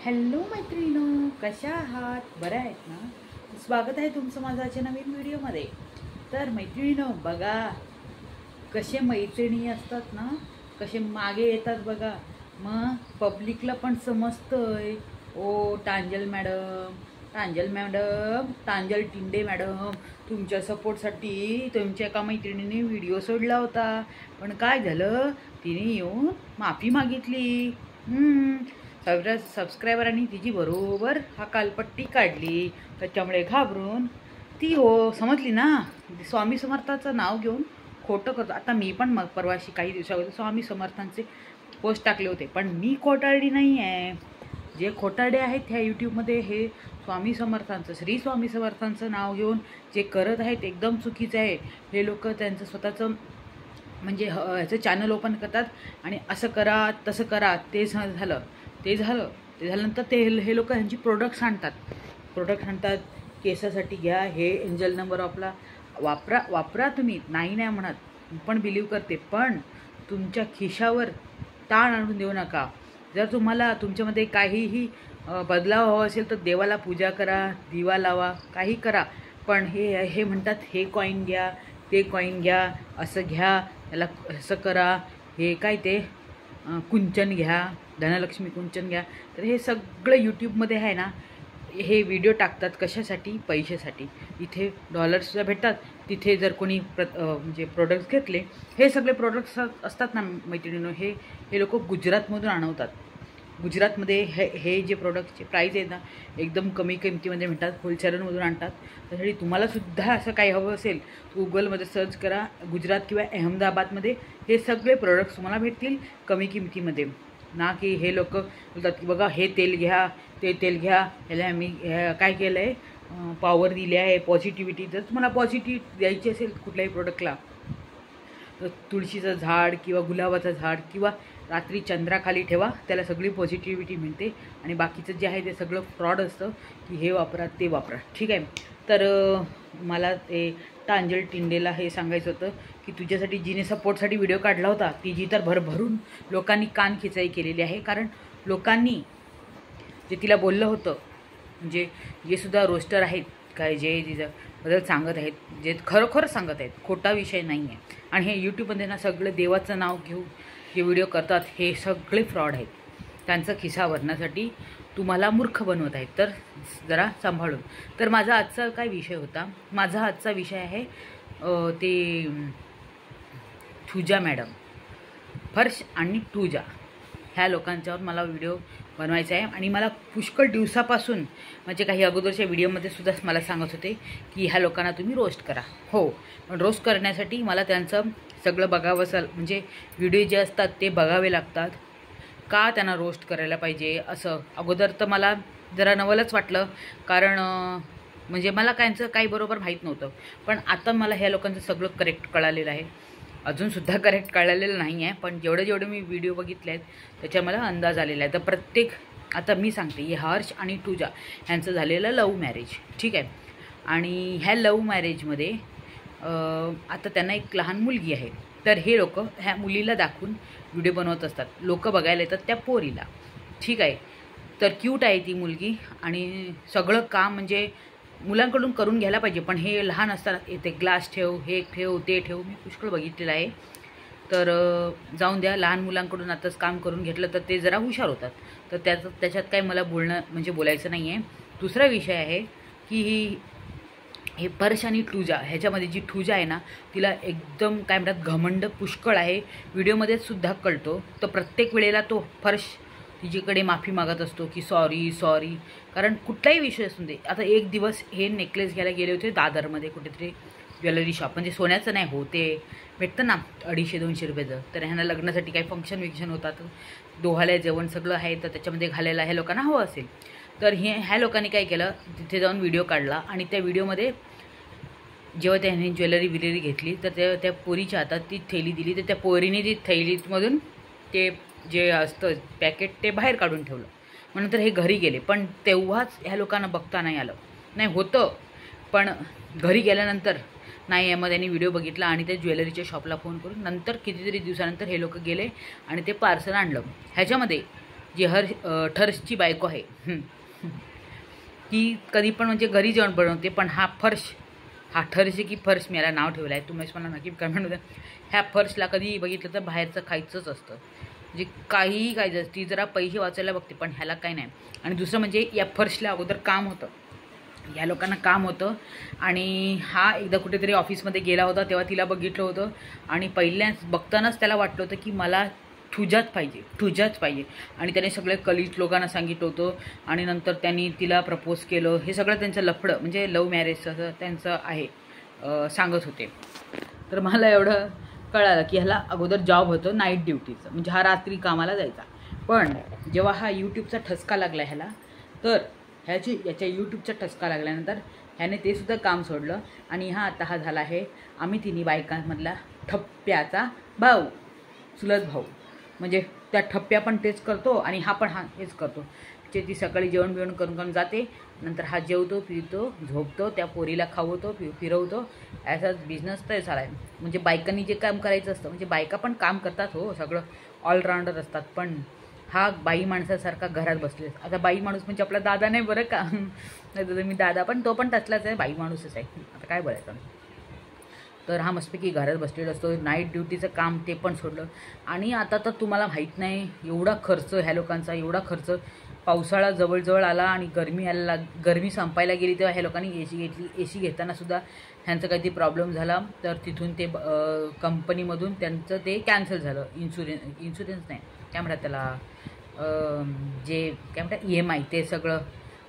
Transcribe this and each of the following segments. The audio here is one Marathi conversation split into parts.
हॅलो मैत्रिणीनो, कशा आहात? बऱ्या आहेत ना? स्वागत आहे तुमचं माझं आजच्या नवीन व्हिडिओमध्ये. तर मैत्रिणीनो बघा, कसे मैत्रिणी असतात ना, कसे मागे येतात बघा. मग पब्लिकला पण समजतंय. ओ टांजल मॅडम, टांजल टिंडे मॅडम, तुमच्या सपोर्टसाठी तुमच्या एका मैत्रिणीने व्हिडिओ सोडला होता. पण काय झालं, तिने येऊन माफी मागितली. सबस्क्रायबरांनी तिची बरोबर हकालपट्टी काढली. त्याच्यामुळे घाबरून ती समजली ना, स्वामी समर्थाचं नाव घेऊन खोटं करतो. आता मी पण मग परवाशी काही दिवसावर स्वामी समर्थांचे पोस्ट टाकले होते, पण मी खोटारडी नाही आहे. जे खोटारडे आहेत ह्या यूट्यूबमध्ये हे स्वामी समर्थांचं, श्री स्वामी समर्थांचं नाव घेऊन जे करत आहेत एकदम चुकीचं आहे. हे लोक त्यांचं स्वतःचं म्हणजे ह्याचं चॅनल ओपन करतात आणि असं करा तसं करा. ते झाल्यानंतर हे लोक ह्यांची प्रोडक्ट्स आणतात. केसासाठी घ्या, हे एंजल नंबर आपला वापरा तुम्ही, नाही म्हणत, पण बिलीव करते. पण तुमच्या खिशावर ताण आणून देऊ नका. जर तुम्हाला तुमच्यामध्ये काहीही बदलाव हवा असेल तर देवाला पूजा करा, दिवा लावा, काही करा. पण हे म्हणतात हे कॉईन घ्या, ते कॉईन घ्या, असं घ्या, त्याला असं करा, हे काय ते कुंचन घ्या, धनलक्ष्मी कुंचन घ्या. तर हे सगळं यूट्यूबमध्ये आहे ना, हे व्हिडिओ टाकतात कशासाठी? पैशासाठी. इथे डॉलर्ससुद्धा भेटतात. तिथे जर कोणी म्हणजे प्रोडक्ट्स घेतले, हे सगळे प्रोडक्ट्स असतात ना मैत्रिणींनो, हे लोक गुजरातमधून आणवतात. गुजरातमध्ये हे जे प्रोडक्टचे प्राईस आहेत ना, एकदम कमी किमतीमध्ये मिळतात. होलसेलरमधून आणतात. त्यासाठी तुम्हालासुद्धा असं काही हवं असेल, गुगलमध्ये सर्च करा, गुजरात किंवा अहमदाबादमध्ये हे सगळे प्रोडक्ट्स तुम्हाला भेटतील कमी किमतीमध्ये. ना की हे लोक बोलतात की बघा हे तेल घ्या, ते तेल घ्या, ह्याला मी काय केलं आहे, पॉवर दिली आहे, पॉझिटिव्हिटी. जर तुम्हाला पॉझिटिव्ह द्यायची असेल कुठल्याही प्रोडक्टला, तर तुळशीचं झाड किंवा गुलाबाचं झाड किंवा रात्री चंद्राखाली ठेवा, त्याला सगळी पॉझिटिव्हिटी मिळते. आणि बाकीचं जे आहे ते सगळं फ्रॉड असतं की हे वापरा ते वापरा. ठीक आहे. तर मला ते टांजल टिंडेला हे सांगायचं होतं की तुझ्यासाठी जिने सपोर्टसाठी व्हिडिओ काढला होता, तिची तर भरभरून लोकांनी कान खिचाई केलेली आहे. कारण लोकांनी जे तिला बोललं होतं, म्हणजे जे सुद्धा रोस्टर आहेत काय, जे तिच्याबद्दल सांगत आहेत, जे खरोखर सांगत आहेत, खोटा विषय नाही आहे. आणि हे यूट्यूबमध्ये ना सगळं देवाचं नाव घेऊन जे व्हिडिओ करतात, हे सगळे फ्रॉड आहेत. त्यांचा खिसा भरण्यासाठी तुम्हाला मूर्ख बनवत आहेत. तर जरा सांभाळून. तर माझा आजचा काय विषय होता? माझा आजचा विषय आहे ते ठुजा मॅडम, फर्श आणि टूजा, ह्या लोकांच्यावर मला व्हिडिओ बनवायचा आहे. आणि मला पुष्कळ दिवसापासून म्हणजे काही अगोदरच्या व्हिडिओमध्ये सुद्धा मला सांगत होते की ह्या लोकांना तुम्ही रोस्ट करा. हो, पण रोस्ट करण्यासाठी मला त्यांचं सगळं बघावं, म्हणजे व्हिडिओ जे असतात ते बघावे लागतात. का त्यांना रोस्ट करायला पाहिजे असं अगोदर तर मला जरा नवलच वाटलं. कारण म्हणजे मला त्यांचं काही बरोबर माहीत नव्हतं. पण आता मला ह्या लोकांचं सगळं करेक्ट कळालेलं आहे. अजूनसुद्धा करेक्ट कळालेलं नाही आहे, पण जेवढे मी व्हिडिओ बघितले आहेत त्याच्या मला अंदाज आलेला आहे. तर आता मी सांगते, हे हर्ष आणि टूजा ह्यांचं झालेलं लव्ह मॅरेज. ठीक आहे. आणि ह्या लव्ह मॅरेजमध्ये आता त्यांना एक लहान मुलगी आहे. तर हे लोक ह्या मुलीला दाखवून व्हिडिओ बनवत असतात. लोक बघायला येतात त्या पोरीला. ठीक आहे. तर क्यूट आहे ती मुलगी आणि सगळं काम म्हणजे मुलांकडून करून घ्यायला पाहिजे. पण हे लहान असताना ते ग्लास ठेव, हे ठेव, ते ठेव, मी पुष्कळ बघितलेलं आहे. तर जाऊन द्या, लहान मुलांकडून आताच काम करून घेतलं तर ते जरा हुशार होतात. तर त्याच्यात काय मला बोलायचं नाही आहे. दुसरा विषय आहे की हे फर्श आणि टूजा, ह्याच्यामध्ये जी टूजा आहे ना, तिला एकदम काय म्हणतात घमंड पुष्कळ आहे. व्हिडिओमध्ये सुद्धा कळतो. तर प्रत्येक वेळेला तो फर्श तिच्याकडे माफी मागत असतो की सॉरी. कारण कुठलाही विषय असून दे. आता एक दिवस हे नेकलेस घ्यायला गेले होते दादरमध्ये कुठेतरी ज्वेलरी शॉप, म्हणजे सोन्याचं नाही हो, ते भेटतं ना 250-200 रुपयाचं. तर ह्यांना लग्नासाठी काही फंक्शन होतात, डोहाळ्या जेवण सगळं आहे, तर त्याच्यामध्ये घालायला ह्या लोकांना हवं असेल. तर ह्या लोकांनी काय केलं, तिथे जाऊन व्हिडिओ काढला. आणि त्या व्हिडिओमध्ये जेव्हा त्याने ज्वेलरी घेतली तर त्या पोरीच्या हातात ती थैली दिली. तर त्या पोरीने ती थैलीमधून ते जे असतं पॅकेट ते बाहेर काढून ठेवलं. मग नंतर हे घरी गेले. पण तेव्हाच ह्या लोकांना बघता नाही आलं. नाही होतं, पण घरी गेल्यानंतर नाही. मग त्यांनी व्हिडिओ बघितला आणि त्या ज्वेलरीच्या शॉपला फोन करून नंतर कितीतरी दिवसानंतर हे लोक गेले आणि ते पार्सल आणलं. ह्याच्यामध्ये जी ठर्षची बायको आहे ती कधी पण म्हणजे घरी जेवण बनवते, पण हा ठर्ष की फर्श मी याला नाव ठेवलं आहे, तुम्ही मला नक्की कमेंटमध्ये. ह्या फर्शला कधी बघितलं तर बाहेरचं खायचंच असतं, म्हणजे काहीही खायचं असतं. ती जरा पैसे वाचायला बघते, पण ह्याला काही नाही. आणि दुसरं म्हणजे या फर्शला अगोदर काम होतं, या लोकांना काम होतं. आणि हा एकदा कुठेतरी ऑफिसमध्ये गेला होता, तेव्हा तिला बघितलं होतं आणि पहिल्याच बघतानाच त्याला वाटलं होतं की मला ठुजाच पाहिजे. आणि त्याने सगळे कलीग लोकांना सांगितलं होतं आणि नंतर त्यांनी तिला प्रपोज केलं. हे सगळं त्यांचं लफडं म्हणजे लव्ह मॅरेज असं त्यांचं आहे, सांगत होते. तर मला एवढं कळालं की ह्याला अगोदर जॉब होतं नाईट ड्युटीचं, म्हणजे हा रात्री कामाला जायचा. पण जेव्हा हा यूट्यूबचा ठसका लागला ह्याला, तर याच्या यूट्यूबचा ठसका लागल्यानंतर ह्याने ते सुद्धा काम सोडलं आणि हा झाला आहे आम्ही तिन्ही बायकांमधला ठप्प्याचा भाऊ, चुलत भाऊ. म्हणजे त्या ठप्प्या पण तेच करतो आणि हा पण हेच करतो. ती सकाळी जेवण बिवण करून जाते, नंतर हा जेवतो, पितो, झोपतो, त्या पोरीला खावतो, फिरवतो. असाच बिझनेस तर झाला आहे. म्हणजे बायकांनी जे काम करायचं असतं, म्हणजे बायका पण काम करतात हो, सगळं ऑलराऊंडर असतात, पण हा बाई माणसासारखा घरात बसले. आता बाई माणूस म्हणजे आपला दादा नाही बरं का, नाही मी दादा, पण तो पण तसलाच आहे, बाई माणूसच आहे, आता काय बोलायचं. तर हा मस्तपैकी घरात बसलेला असतो, नाईट ड्युटीचं काम ते पण सोडलं. आणि आता तर तुम्हाला माहीत नाही एवढा खर्च ह्या लोकांचा, एवढा खर्च. पावसाळा जवळजवळ आला आणि गरमी संपायला गेली तेव्हा ह्या लोकांनी AC घेतली. AC घेतानासुद्धा ह्यांचा काहीतरी प्रॉब्लेम झाला, तर तिथून ते कंपनीमधून त्यांचं ते कॅन्सल झालं. इन्शुरन्स नाही, काय म्हणतात त्याला, जे काय म्हणतात EMI, ते सगळं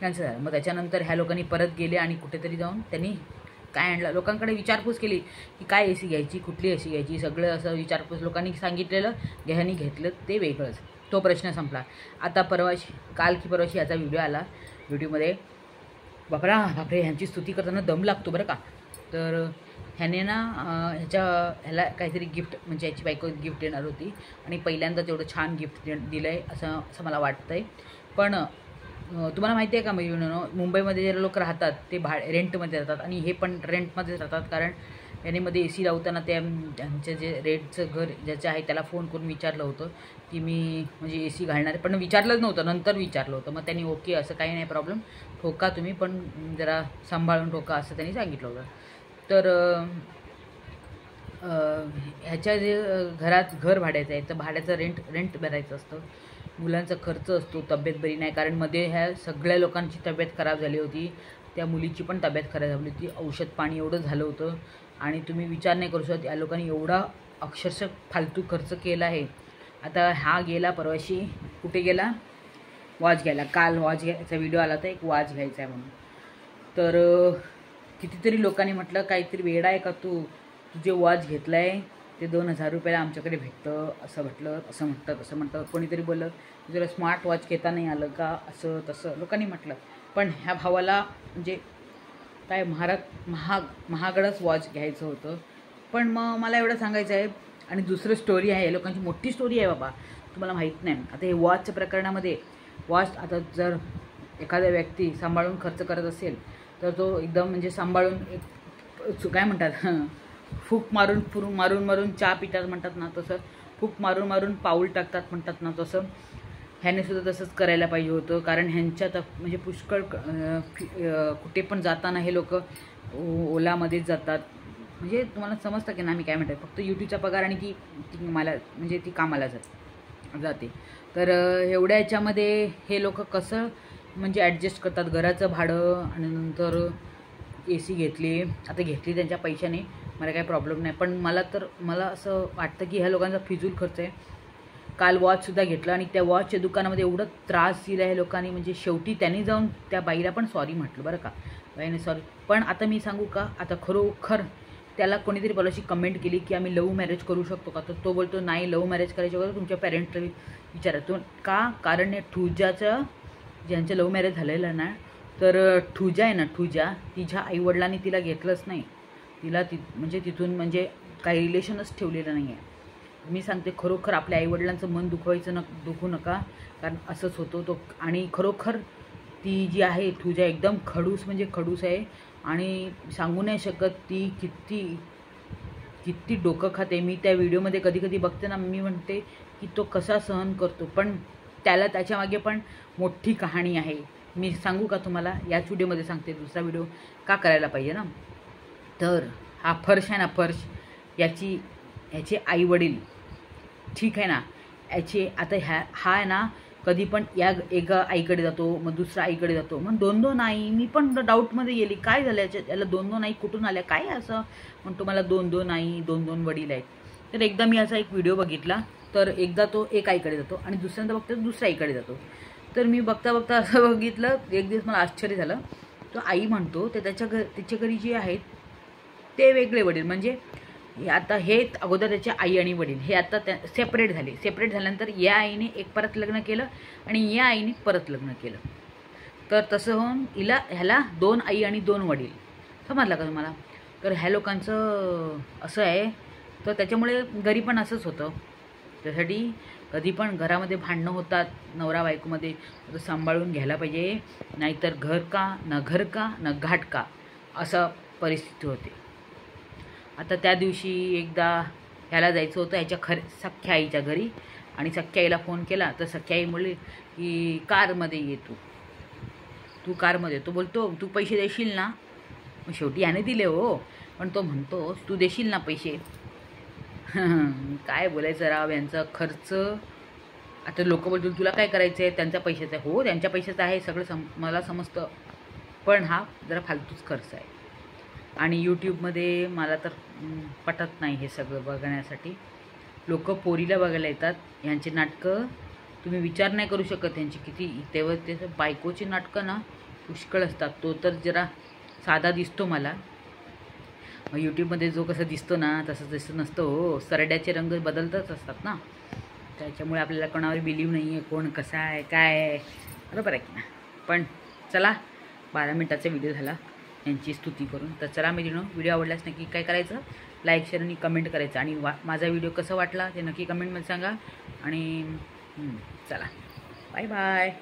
कॅन्सल झालं. मग त्याच्यानंतर ह्या लोकांनी परत गेले आणि कुठेतरी जाऊन त्यांनी काय आणलं, लोकांकडे विचारपूस केली की काय AC घ्यायची, कुठली AC घ्यायची, सगळं असं विचारपूस लोकांनी सांगितलेलं, ह्यांनी घेतलं ते वेगळंच. तो प्रश्न संपला. आता काल की परवाशी याचा व्हिडिओ आला यूट्यूबमध्ये. बापरे ह्यांची स्तुती करताना दम लागतो बरं का. तर ह्याने ना ह्याला काहीतरी गिफ्ट, म्हणजे याची बायको गिफ्ट देणार होती आणि पहिल्यांदाच एवढं छान गिफ्ट दिलं आहे असं मला वाटतं आहे. पण तुम्हाला माहिती आहे का मुंबईमध्ये जे लोक राहतात ते रेंटमध्ये राहतात आणि हे पण रेंटमध्येच राहतात. कारण यानेमध्ये AC लावताना त्यांचं जे रेंटचं घर ज्याचं आहे त्याला फोन करून विचारलं होतं की मी म्हणजे AC घालणार, पण विचारलंच नव्हतं, नंतर विचारलं होतं. मग त्यांनी ओके असं काही नाही प्रॉब्लेम, ठोका तुम्ही, पण जरा सांभाळून ठोका असं त्यांनी सांगितलं होतं. तर ह्याच्या जे घरात घर भाड्याचं आहे, तर भाड्याचं रेंट भरायचं असतं, मुलांचा खर्च असतो, तब्येत बरी नाही, कारण मध्ये ह्या सगळ्या लोकांची तब्येत खराब झाली होती, त्या मुलीची पण तब्येत खराब झाली होती, औषध पाणी एवढं झालं होतं. आणि तुम्ही विचार नाही करू शकत या लोकांनी एवढा अक्षरशः फालतू खर्च केला आहे. आता हा गेला परवाशी, कुठे गेला, वॉच घ्यायला. काल वॉच घ्यायचा व्हिडिओ आला होता, एक वॉच घ्यायचा आहे म्हणून. तर कितीतरी लोकांनी म्हटलं काहीतरी वेडा आहे का तू, तुझे वॉच घेतलं आहे ते 2000 रुपयाला आमच्याकडे भेटतं, असं म्हटलं, असं म्हणतं, तसं म्हणतं. कोणीतरी बोललं तुला स्मार्ट वॉच घेता नाही आलं का, असं तसं लोकांनी म्हटलं. पण ह्या भावाला म्हणजे काय महागडच वॉच घ्यायचं होतं. पण मग मला एवढं सांगायचं आहे. आणि दुसरं स्टोरी आहे, लोकांची मोठी स्टोरी आहे बाबा, तुम्हाला माहीत नाही. आता हे वॉचच्या प्रकरणामध्ये आता जर एखादा व्यक्ती सांभाळून खर्च करत असेल तर तो एकदम म्हणजे सांभाळून काय म्हणतात फूक मारून चहा पितात म्हणतात ना तसं, फूक मारून पाऊल टाकतात म्हणतात ना तसं, ह्याने सुद्धा तसंच करायला पाहिजे होतं. कारण ह्यांच्यात म्हणजे पुष्कळ कुठे पण जाताना हे लोक ओलामध्येच जातात. म्हणजे तुम्हाला समजतं की ना मी काय म्हणतात, फक्त यूट्यूबचा पगार आणि ती मला म्हणजे ती कामाला जाते. तर एवढ्या याच्यामध्ये हे लोक कसं म्हणजे ॲडजस्ट करतात, घराचं भाडं आणि नंतर AC घेतली. आता घेतली त्यांच्या पैशाने, मला काही प्रॉब्लेम नाही, पण मला असं वाटतं की ह्या लोकांचा फिजूल खर्च आहे. काल वॉचसुद्धा घेतलं आणि त्या वॉचच्या दुकानामध्ये एवढं त्रास दिला आहे लोकांनी, म्हणजे शेवटी त्यांनी जाऊन त्या बाईला पण सॉरी म्हटलं बरं का, बाईने सॉरी. पण आता मी सांगू का, आता खरोखर त्याला कोणीतरी बोलायची कमेंट केली की आम्ही लव्ह मॅरेज करू शकतो का, तर तो बोलतो नाही, लव्ह मॅरेज करायचं वगैरे तुमच्या पॅरेंट्सला विचारा. तो का, कारण ठुजाचं ज्यांचं लव्ह मॅरेज झालेलं ना, तर ठुजा आहे ना, ठुजा तिच्या आईवडिलांनी तिला घेतलंच नाही, तिला म्हणजे तिथून म्हणजे काही रिलेशनच ठेवलेलं नाही आहे. मी सांगते खरोखर आपल्या आईवडिलांचं मन दुखवू नका, कारण असंच होतो तो. आणि खरोखर ती जी आहे ठुजा एकदम खडूस म्हणजे खडूस आहे आणि सांगू नाही शकत ती किती डोकं खाते. मी त्या व्हिडिओमध्ये कधी बघते ना, मी म्हणते की तो कसा सहन करतो. पण त्याच्यामागे पण मोठी कहाणी आहे. मी सांगू का तुम्हाला? याच व्हिडिओमध्ये सांगते. दुसरा व्हिडिओ का करायला पाहिजे ना. तर हा फर्श आहे ना, फर्श याचे आईवडील, ठीक आहे ना, याचे आता हा आहे ना, कधी पण एका आईकडे जातो, मग दुसऱ्या आईकडे जातो, मग 2-2 आई. मी पण डाऊटमध्ये गेली, काय झालं याला 2-2 आई कुठून आल्या, काय असं म्हणतो मला 2-2 आई, 2-2 वडील आहेत. तर एकदा मी असा एक व्हिडिओ बघितला, तर एकदा तो एक आईकडे जातो आणि दुसऱ्यांदा बघता दुसऱ्या आईकडे जातो. तर मी बघता असं बघितलं, एक दिवस मला आश्चर्य झालं. तो आई म्हणतो ते त्याच्या घरी जे आहेत ते वेगळे वडील, म्हणजे आता हे अगोदर त्याचे आई आणि वडील हे आता सेपरेट झाले. सेपरेट झाल्यानंतर या आईने एक परत लग्न केलं आणि या आईने परत लग्न केलं. तर तसं होऊन ह्याला 2 आई आणि 2 वडील. समजलं का तुम्हाला? तर ह्या लोकांचं असं आहे. तर त्याच्यामुळे घरी पण असंच होतं. त्यासाठी कधी पण घरामध्ये भांडणं होतात नवरा बायकोमध्ये, तर सांभाळून घ्यायला पाहिजे, नाहीतर घर का न घाट का असं परिस्थिती होते. आता त्या दिवशी एकदा ह्याला जायचं होतं ह्याच्या सख्ख्या आईच्या घरी, आणि सख्ख्या आईला फोन केला तर सख्ख्या आई म्हणली की कारमध्ये ये तू कारमध्ये. तो बोलतो तू पैसे देशील ना. मग शेवटी याने दिले हो, पण तो म्हणतो तू देशील ना पैसे. काय बोलायचं राव यांचा खर्च. आता लोक बोलतील तुला काय करायचं आहे, त्यांच्या पैशाचं आहे. हो, त्यांच्या पैशाचं आहे सगळं, मला समजतं, पण हा जरा फालतूच खर्च आहे. आणि यूट्यूबमध्ये मला तर पटत नाही हे सगळं बघण्यासाठी. लोक पोरीला बघायला येतात. यांचे नाटकं तुम्ही विचार नाही करू शकत यांची किती. तेव्हा त्याचं बायकोची नाटकं ना पुष्कळ असतात. तो तर जरा साधा दिसतो मला. यूट्यूबमध्ये जो कसं दिसतो ना तसं नसतं हो. सरड्याचे रंग बदलतच असतात ना, त्याच्यामुळे आपल्याला कोणावर बिलीव नाही आहे कोण कसा आहे काय आहे. बरोबर आहे की ना. पण चला, 12 मिनिटाचा व्हिडिओ झाला यांची स्तुती करून. तर चला मित्रांनो, व्हिडिओ आवडल्यास नक्की काय करायचं, लाईक शेअर आणि कमेंट करायचं. आणि माझा व्हिडिओ कसा वाटला ते नक्की कमेंटमध्ये सांगा. आणि चला, बाय बाय.